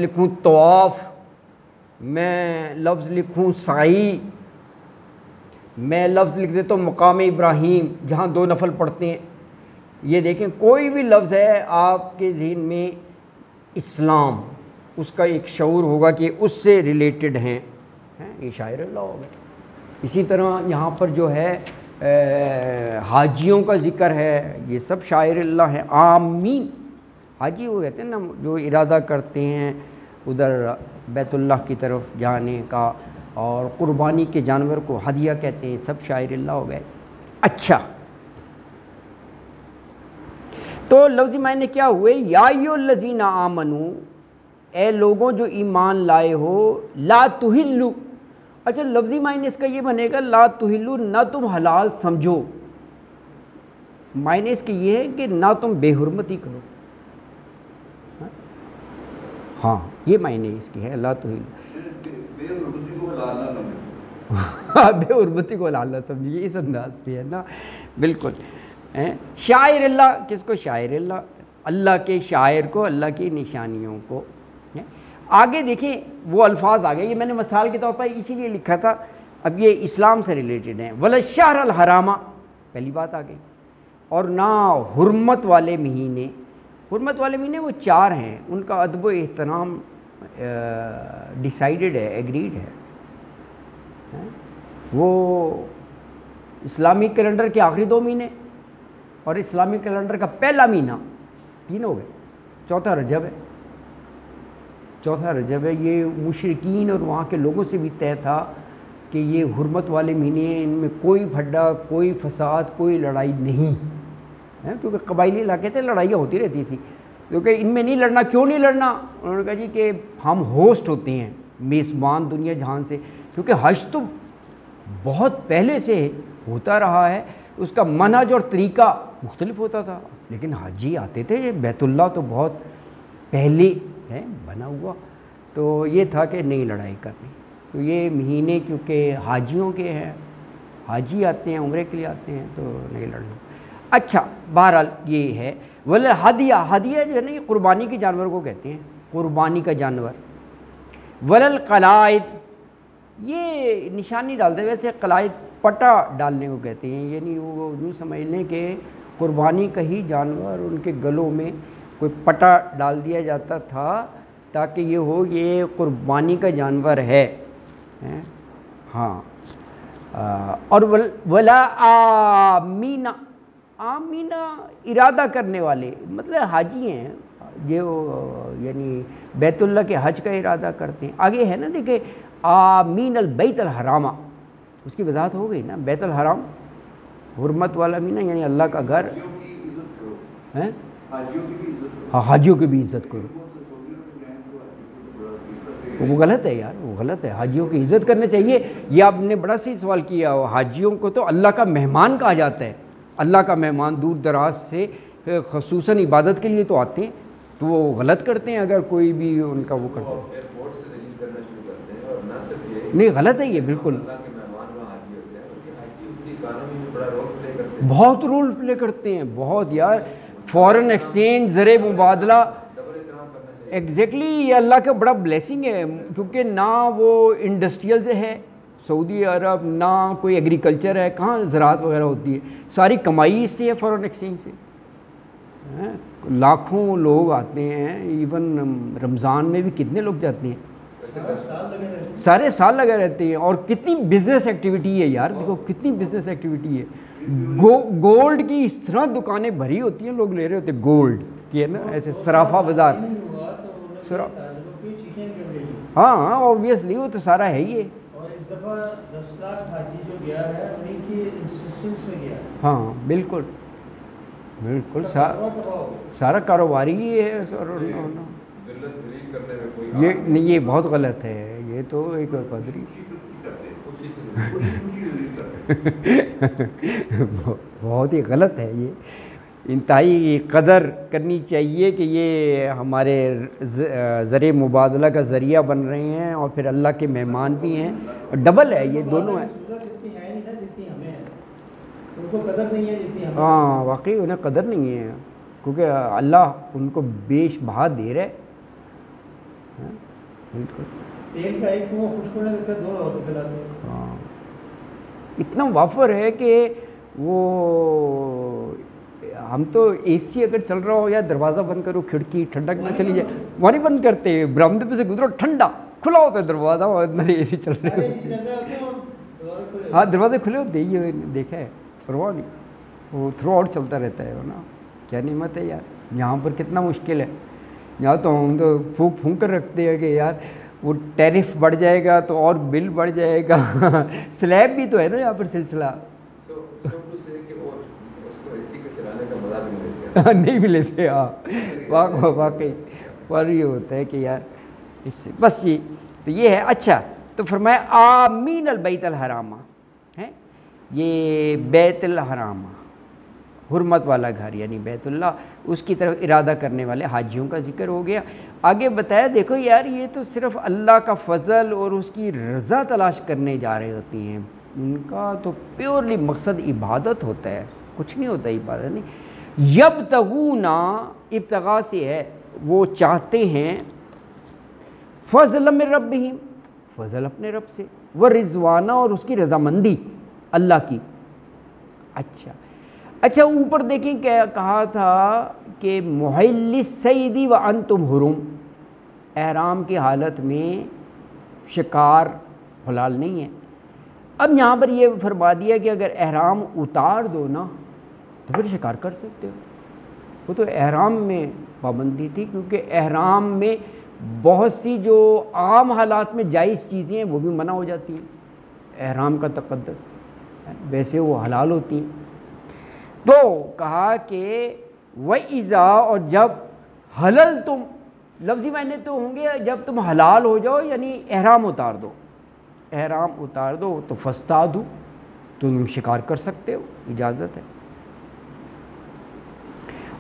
لکھوں طواف، میں لفظ لکھوں سعی، میں لفظ لکھ دیتا ہوں مقام ابراہیم جہاں 2 نفل پڑھتے ہیں. یہ دیکھیں کوئی بھی لفظ ہے آپ کے ذہن میں اسلام، اس کا ایک شعور ہوگا کہ اس سے ریلیٹڈ ہیں، یہ شاعر اللہ ہو گئے. اسی طرح یہاں پر جو ہے حاجیوں کا ذکر ہے، یہ سب شاعر اللہ ہیں. آمین، حاجی وہ کہتے ہیں نا جو ارادہ کرتے ہیں ادھر بیت اللہ کی طرف جانے کا، اور قربانی کے جانور کو ہدیہ کہتے ہیں، سب شاعر اللہ ہو گئے. اچھا، تو لفظی معنی کیا ہوئے؟ یا ایھا الذین آمنو، اے لوگوں جو ایمان لائے ہو، لا تحلوا. اچھا، لفظی معنی اس کا یہ بنے گا لا تحلوا، نہ تم حلال سمجھو. معنی اس کے یہ ہے کہ نہ تم بے حرمتی کرو. ہاں یہ معنی اس کی ہے لا تحلوا، بے حرمتی کو حلال نہ سمجھو. بے حرمتی کو حلال نہ سمجھیے، اس انداز پہ ہے نا. بالکل. شاعر اللہ کس کو؟ شاعر اللہ، اللہ کے شاعر کو، اللہ کی نشانیوں کو. آگے دیکھیں وہ الفاظ آگئے، یہ میں نے مثال کے طور پر اسی لیے لکھا تھا. اب یہ اسلام سے ریلیٹڈ ہیں. وَلَلشَّهْرَ الْحَرَامَ، پہلی بات آ گئی. اور نہ حرمت والے مہینے. حرمت والے مہینے وہ 4 ہیں، ان کا ادب و احترام ڈیسائیڈڈ ہے، ایگریڈ ہے. وہ اسلامی کیلنڈر کے آخری 2 مہینے اور اسلامی کیلنڈر کا پہلا مہینہ، 3 ہو گئے. چوتھا رجب ہے. چوتھا رجب ہے. یہ مشرکین اور وہاں کے لوگوں سے بھی طے تھا کہ یہ حرمت والے مہینے، ان میں کوئی پھڈا، کوئی فساد، کوئی لڑائی نہیں ہے، کیونکہ قبائلی علاقے تھے، لڑائیاں ہوتی رہتی تھی. کیونکہ ان میں نہیں لڑنا. کیوں نہیں لڑنا؟ انہوں نے کہا جی کہ ہم ہوسٹ ہوتے ہیں، میزبان دنیا جہان سے. کیونکہ حج تو بہت پہلے سے ہوتا رہا ہے، اس کا منہج اور طریقہ مختلف ہوتا تھا، لیکن حاجی آتے تھے. بیت اللہ تو بہت پہلے ہے بنا ہوا، تو یہ تھا کہ نہیں لڑائی کرنی. تو یہ مہینے کیونکہ حاجیوں کے ہیں، حاجی آتے ہیں، عمرے کے لیے آتے ہیں، تو نہیں لڑنا. اچھا، بہرحال یہ ہے. ہدیہ، ہدیہ جو ہے نا یہ قربانی کے جانور کو کہتے ہیں، قربانی کا جانور. وللقلائد، یہ نشانی ڈالتے ہیں. ویسے قلائد پٹا ڈالنے کو کہتے ہیں، یعنی وہ یوں سمجھ لیں کہ قربانی کا ہی جانور ان کے گلوں میں کوئی پٹا ڈال دیا جاتا تھا تاکہ یہ ہو یہ قربانی کا جانور ہے. ہاں. اور ولا آمینہ، آمینہ ارادہ کرنے والے، مطلب حاجی ہیں جو یعنی بیت اللہ کے حج کا ارادہ کرتے ہیں. آگے ہے نا دیکھیں آمین البیت الحرام، اس کی وضاحت ہو گئی نا. بیت الحرام حرمت والا مہینہ، یعنی اللہ کا گھر. حاجیوں کی بھی عزت کرو. وہ غلط ہے یار، وہ غلط ہے. حاجیوں کی عزت کرنے چاہیے. یہ آپ نے بڑا صحیح سوال کیا. حاجیوں کو تو اللہ کا مہمان کہا جاتا ہے. اللہ کا مہمان دور دراز سے خصوصاً عبادت کے لیے تو آتے ہیں، تو وہ غلط کرتے ہیں اگر کوئی بھی ان کا وہ کرتا ہے. نہیں غلط ہے یہ بالکل. بہت رول پلے کرتے ہیں، بہت یار. فورن ایکسچینج، زر مبادلہ، ایگزیکٹلی یہ اللہ کا بڑا بلیسنگ ہے. کیونکہ نہ وہ انڈسٹریل سے ہے سعودی عرب، نہ کوئی ایگریکلچر ہے، کہاں زراعت وغیرہ ہوتی ہے. ساری کمائی اس سے ہے، فورن ایکسچینج سے. لاکھوں لوگ آتے ہیں، ایون رمضان میں بھی کتنے لوگ جاتے ہیں، سارے سال لگے رہتے ہیں. اور کتنی بزنس ایکٹیویٹی ہے یار، دیکھو کتنی بزنس ایکٹیویٹی ہے. گولڈ کی اس طرح دکانیں بھری ہوتی ہیں، لوگ لے رہے ہوتے ہیں گولڈ کی، ہے نا، ایسے صرافہ بازار. ہاں ہاں اوبویسلی وہ تو سارا ہے ہی ہے. ہاں بالکل بالکل، سارا کاروباری ہی ہے. یہ بہت غلط ہے، یہ تو ایک قدری بہت ہی غلط ہے. یہ انتہائی قدر کرنی چاہیے کہ یہ ہمارے زر مبادلہ کا ذریعہ بن رہے ہیں اور پھر اللہ کے مہمان بھی ہیں. ڈبل ہے، یہ دونوں ہیں. ہاں واقعی انہیں قدر نہیں ہے، کیونکہ اللہ ان کو بیش بہا دے رہے. بالکل تیل کا ایک کنواں خشک ہونے لگتا ہے، دو اور پھیلاتے ہیں۔ ہاں، اتنا وافر ہے کہ وہ ہم تو اے سی اگر چل رہا ہو یا دروازہ بند کرو، کھڑکی ٹھنڈک نہ چلی جائے، وہاں نہیں بند کرتے، برآمدے پہ سے گزرو ٹھنڈا کھلا ہوتا ہے دروازہ اور اندر اے سی چل رہا سارے ہے۔ اسی چل رہے ہوتے ہیں اور دوبارہ کھلے ہاں دروازے کھلے ہوتے ہیں، یہ دیکھا ہے، پرواہ نہیں، وہ تھرو آؤٹ چلتا رہتا ہے نا۔ کیا نعمت ہے یار، یہاں پر کتنا مشکل ہے، یہاں تو ہم تو پھونک پھونک کر رکھتے ہیں کہ یار وہ ٹیرف بڑھ جائے گا تو اور بل بڑھ جائے گا۔ سلیب بھی تو ہے نا یہاں پر سلسلہ، نہیں بھی لیتے۔ ہاں واقعی، اور یہ ہوتا ہے کہ یار اس سے بس یہ تو یہ ہے۔ اچھا تو فرمایا آمین البیت الحرام ہے، یہ بیت الحرام حرمت والا گھر یعنی بیت اللہ، اس کی طرف ارادہ کرنے والے حاجیوں کا ذکر ہو گیا۔ آگے بتایا دیکھو یار یہ تو صرف اللہ کا فضل اور اس کی رضا تلاش کرنے جا رہے ہوتی ہیں، ان کا تو پیورلی مقصد عبادت ہوتا ہے، کچھ نہیں ہوتا عبادت نہیں۔ یبتغون ابتغاء سے ہے، وہ چاہتے ہیں، فضل من ربہم، فضل اپنے رب سے، ورضوانہ اور اس کی رضامندی اللہ کی۔ اچھا اوپر دیکھیں کیا کہا تھا کہ محل الصید وانتم حرم، احرام کی حالت میں شکار حلال نہیں ہے۔ اب یہاں پر یہ فرما دیا کہ اگر احرام اتار دو نا تو پھر شکار کر سکتے ہو۔ وہ تو احرام میں پابندی تھی، کیونکہ احرام میں بہت سی جو عام حالات میں جائز چیزیں ہیں وہ بھی منع ہو جاتی ہیں، احرام کا تقدس ویسے وہ حلال ہوتی ہیں۔ تو کہا کہ وَإِذَا، اور جب حلل تم، لفظی معنی تو ہوں گے جب تم حلال ہو جاؤ یعنی احرام اتار دو، احرام اتار دو تو فاصطادوا، تو تم شکار کر سکتے ہو، اجازت ہے۔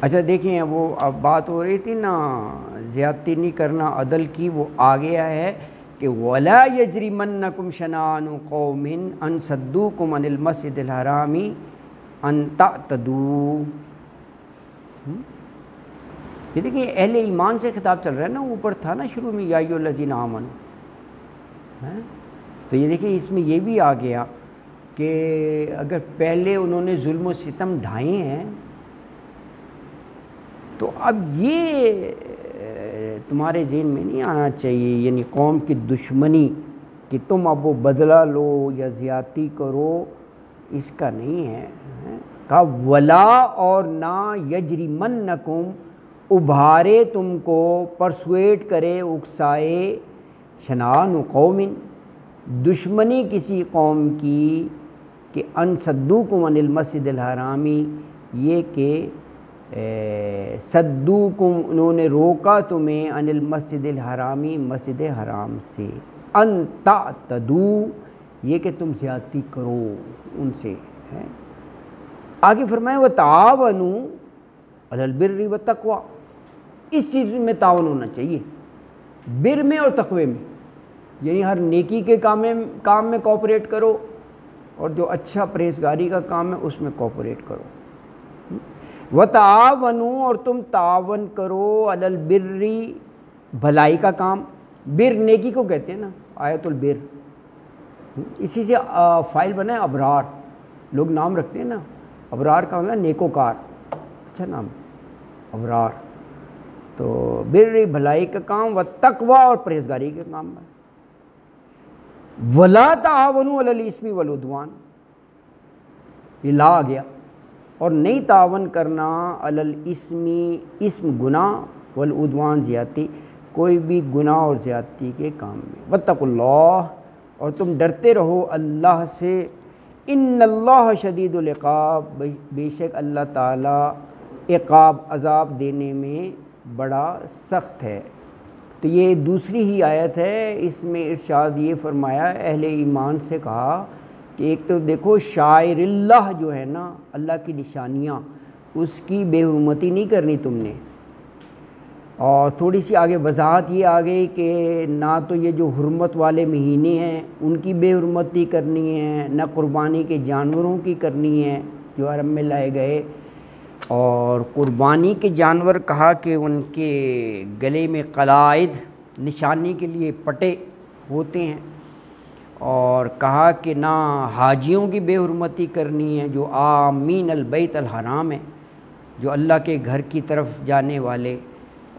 اچھا دیکھیں وہ اب بات ہو رہی تھی نا زیادتی نہیں کرنا عدل کی، وہ آ گیا ہے کہ وَلَا يَجْرِمَنَّكُمْ شَنَآنُ قَوْمٍ أَن صَدُّوكُمْ عَنِ الْمَسْجِدِ الْحَرَامِ أَن تَعْتَدُوا۔ یہ دیکھیں اہل ایمان سے خطاب چل رہا ہے نا، اوپر تھا نا شروع میں یا ایھا الذین آمنوا، تو یہ دیکھیں اس میں یہ بھی آ گیا کہ اگر پہلے انہوں نے ظلم و ستم ڈھائے ہیں تو اب یہ تمہارے ذہن میں نہیں آنا چاہیے، یعنی قوم کی دشمنی کہ تم اب وہ بدلہ لو یا زیادتی کرو، اس کا نہیں ہے۔ کہا ولا، اور نہ یجرمنکم، ابھارے تم کو، پرسویٹ کرے، اکسائے، شنآن قوم، دشمنی کسی قوم کی، کہ ان صدوکم عن المسجد الحرامی، یہ کہ صدوکم، انہوں نے روکا تمہیں، عن المسجد الحرامی، مسجد حرام سے، ان تعتدوا، یہ کہ تم زیادتی کرو ان سے ہے۔ آگے فرمایا وتعاونوا علی البر والتقوی، اس چیز میں تعاون ہونا چاہیے، بر میں اور تقوی میں، یعنی ہر نیکی کے کام میں کوآپریٹ کرو، اور جو اچھا پرہیزگاری کا کام ہے اس میں کوآپریٹ کرو۔ وتعاونوا، اور تم تعاون کرو، علی البر، بھلائی کا کام، بر نیکی کو کہتے ہیں نا، آیت البر، اسی سے فائل بنا ہے ابرار، لوگ نام رکھتے ہیں نا، ابرار کا ہونا نیکوکار، اچھا نام ابرار، تو بر بھلائی کا کام، والتقوی، اور پرہیزگاری کے کام ہے۔ ولا تعاونوا علی الاسم والعدوان، یہ لا آ گیا، اور نہیں تعاون کرنا علی الاسم، اسم گناہ، والعدوان زیادتی، کوئی بھی گناہ اور زیادتی کے کام میں۔ واتقوا اللہ، اور تم ڈرتے رہو اللہ سے، ان اللہ شدید العقاب، بے شک اللہ تعالی عقاب، عذاب دینے میں بڑا سخت ہے۔ تو یہ دوسری ہی آیت ہے، اس میں ارشاد یہ فرمایا، اہل ایمان سے کہا کہ ایک تو دیکھو شاعر اللہ جو ہے نا، اللہ کی نشانیاں، اس کی بے حرمتی نہیں کرنی تم نے، اور تھوڑی سی آگے وضاحت یہ آ گئی کہ نہ تو یہ جو حرمت والے مہینے ہیں ان کی بے حرمتی کرنی ہے، نہ قربانی کے جانوروں کی کرنی ہے جو حرم میں لائے گئے، اور قربانی کے جانور کہا کہ ان کے گلے میں قلائد نشانی کے لیے پٹے ہوتے ہیں، اور کہا کہ نہ حاجیوں کی بے حرمتی کرنی ہے جو آمین البیت الحرام ہے، جو اللہ کے گھر کی طرف جانے والے.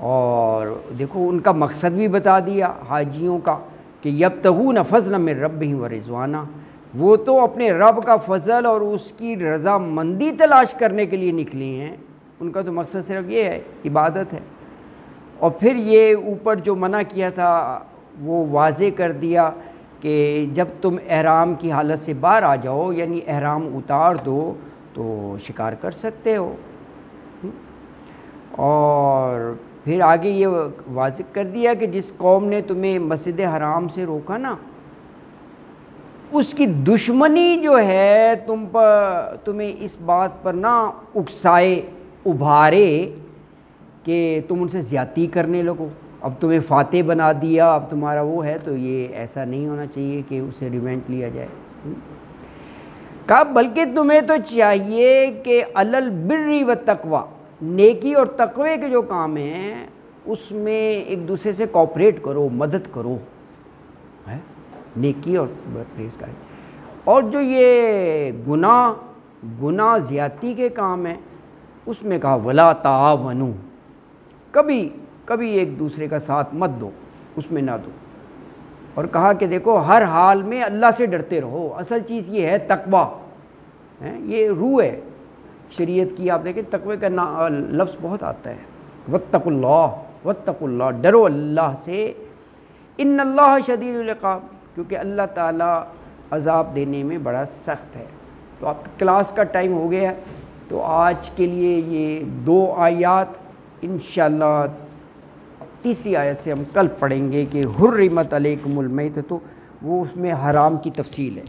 اور دیکھو ان کا مقصد بھی بتا دیا حاجیوں کا کہ یبتغون فضلا من ربہم ورضوانہ، وہ تو اپنے رب کا فضل اور اس کی رضامندی تلاش کرنے کے لیے نکلے ہیں. ان کا تو مقصد صرف یہ ہے، عبادت ہے. اور پھر یہ اوپر جو منع کیا تھا وہ واضح کر دیا کہ جب تم احرام کی حالت سے باہر آ جاؤ، یعنی احرام اتار دو تو شکار کر سکتے ہو. اور پھر آگے یہ واضح کر دیا کہ جس قوم نے تمہیں مسجد حرام سے روکا نا، اس کی دشمنی جو ہے تمہیں اس بات پر نہ اکسائے، ابھارے کہ تم ان سے زیادتی کرنے لگو. اب تمہیں فاتح بنا دیا، اب تمہارا وہ ہے، تو یہ ایسا نہیں ہونا چاہیے کہ اسے ریونج لیا جائے. کہا بلکہ تمہیں تو چاہیے کہ علی البر والتقوی، نیکی اور تقوی کے جو کام ہیں اس میں ایک دوسرے سے کوآپریٹ کرو، مدد کرو، نیکی اور پرہیز کریں. اور جو یہ گناہ زیادتی کے کام ہیں اس میں کہا ولا تعاونوا، کبھی ایک دوسرے کا ساتھ مت دو، اس میں نہ دو. اور کہا کہ دیکھو ہر حال میں اللہ سے ڈرتے رہو. اصل چیز یہ ہے تقوی، یہ روح ہے شریعت کی. آپ دیکھیں تقوی کا لفظ بہت آتا ہے، واتقوا اللہ، ڈرو اللہ سے. ان اللہ شدید العقاب، کیونکہ اللہ تعالیٰ عذاب دینے میں بڑا سخت ہے. تو آپ کی کلاس کا ٹائم ہو گیا ہے، تو آج کے لیے یہ 2 آیات انشاءاللہ تیسری آیت سے ہم کل پڑھیں گے کہ حرمت علیکم المیتۃ، وہ اس میں حرام کی تفصیل ہے.